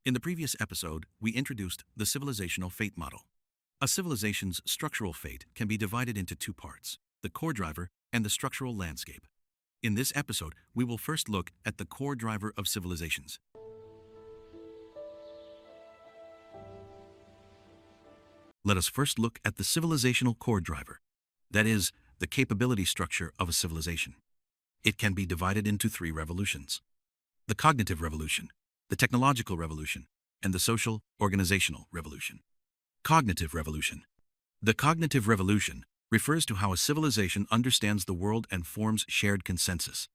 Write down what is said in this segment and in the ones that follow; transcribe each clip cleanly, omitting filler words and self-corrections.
In the previous episode, we introduced the Civilizational Fate Model. A civilization's structural fate can be divided into two parts, the core driver and the structural landscape. In this episode, we will first look at the core driver of civilizations. Let us first look at the civilizational core driver, that is, the capability structure of a civilization. It can be divided into three revolutions: the cognitive revolution, the technological revolution, and the social organizational revolution. Cognitive revolution. The cognitive revolution refers to how a civilization understands the world and forms shared consensus.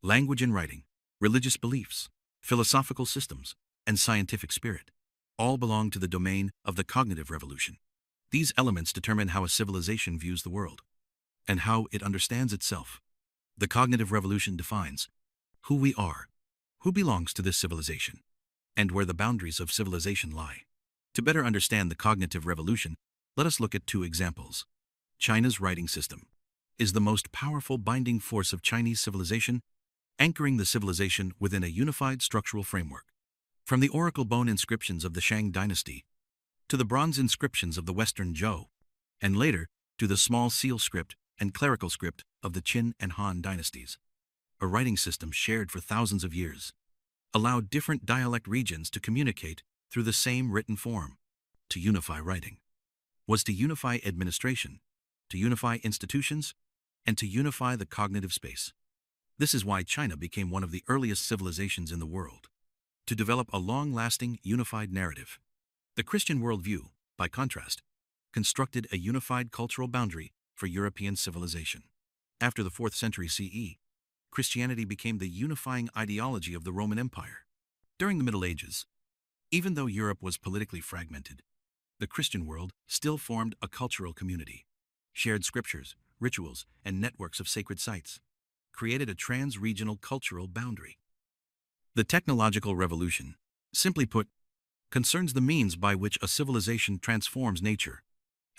Language and writing, religious beliefs, philosophical systems, and scientific spirit all belong to the domain of the cognitive revolution. These elements determine how a civilization views the world and how it understands itself. The cognitive revolution defines who we are, who belongs to this civilization, and where the boundaries of civilization lie. To better understand the cognitive revolution, let us look at two examples. China's writing system is the most powerful binding force of Chinese civilization, anchoring the civilization within a unified structural framework. From the oracle bone inscriptions of the Shang dynasty to the bronze inscriptions of the Western Zhou, and later to the small seal script and clerical script of the Qin and Han dynasties, a writing system shared for thousands of years allowed different dialect regions to communicate through the same written form. To unify writing was to unify administration, to unify institutions, and to unify the cognitive space. This is why China became one of the earliest civilizations in the world to develop a long-lasting unified narrative. The Christian worldview, by contrast, constructed a unified cultural boundary for European civilization. After the 4th century CE, Christianity became the unifying ideology of the Roman Empire. During the Middle Ages, even though Europe was politically fragmented, the Christian world still formed a cultural community. Shared scriptures, rituals, and networks of sacred sites created a trans-regional cultural boundary. The technological revolution, simply put, concerns the means by which a civilization transforms nature.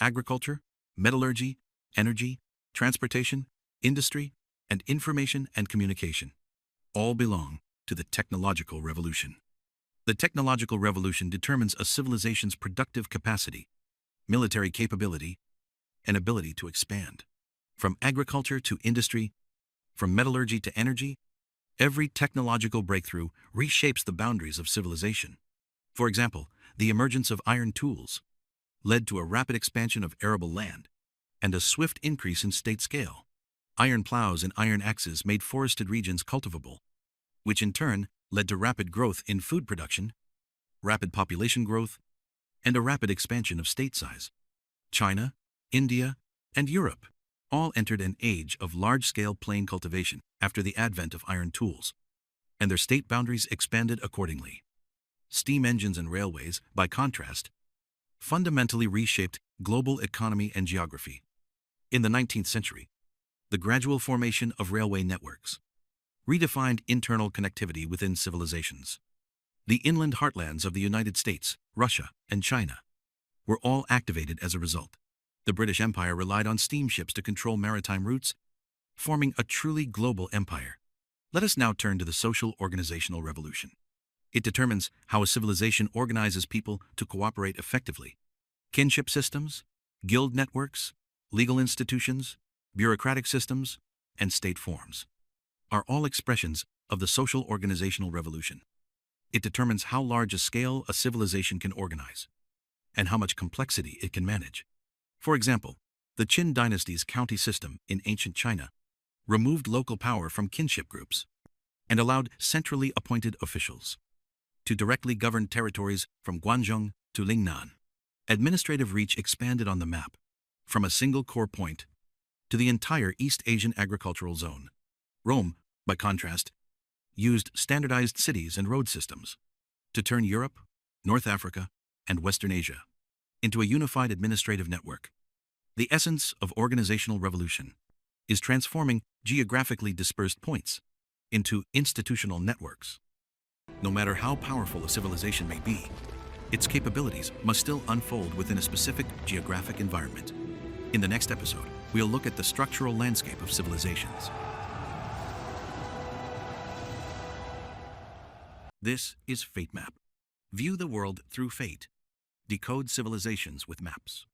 Agriculture, metallurgy, energy, transportation, industry, and information and communication all belong to the technological revolution. The technological revolution determines a civilization's productive capacity, military capability, and ability to expand. From agriculture to industry, from metallurgy to energy, every technological breakthrough reshapes the boundaries of civilization. For example, the emergence of iron tools led to a rapid expansion of arable land and a swift increase in state scale. Iron plows and iron axes made forested regions cultivable, which in turn led to rapid growth in food production, rapid population growth, and a rapid expansion of state size. China, India, and Europe all entered an age of large-scale plain cultivation after the advent of iron tools, and their state boundaries expanded accordingly. Steam engines and railways, by contrast, fundamentally reshaped global economy and geography. In the 19th century, the gradual formation of railway networks redefined internal connectivity within civilizations. The inland heartlands of the United States, Russia, and China were all activated as a result. The British Empire relied on steamships to control maritime routes, forming a truly global empire. Let us now turn to the social organizational revolution. It determines how a civilization organizes people to cooperate effectively. Kinship systems, guild networks, legal institutions, bureaucratic systems, and state forms are all expressions of the social organizational revolution. It determines how large a scale a civilization can organize and how much complexity it can manage. For example, the Qin dynasty's county system in ancient China removed local power from kinship groups and allowed centrally appointed officials to directly govern territories from Guangzhou to Lingnan. Administrative reach expanded on the map from a single core point to the entire East Asian agricultural zone. Rome, by contrast, used standardized cities and road systems to turn Europe, North Africa, and Western Asia into a unified administrative network. The essence of organizational revolution is transforming geographically dispersed points into institutional networks. No matter how powerful a civilization may be, its capabilities must still unfold within a specific geographic environment. In the next episode, we'll look at the structural landscape of civilizations. This is Fate Map. View the world through fate. Decode civilizations with maps.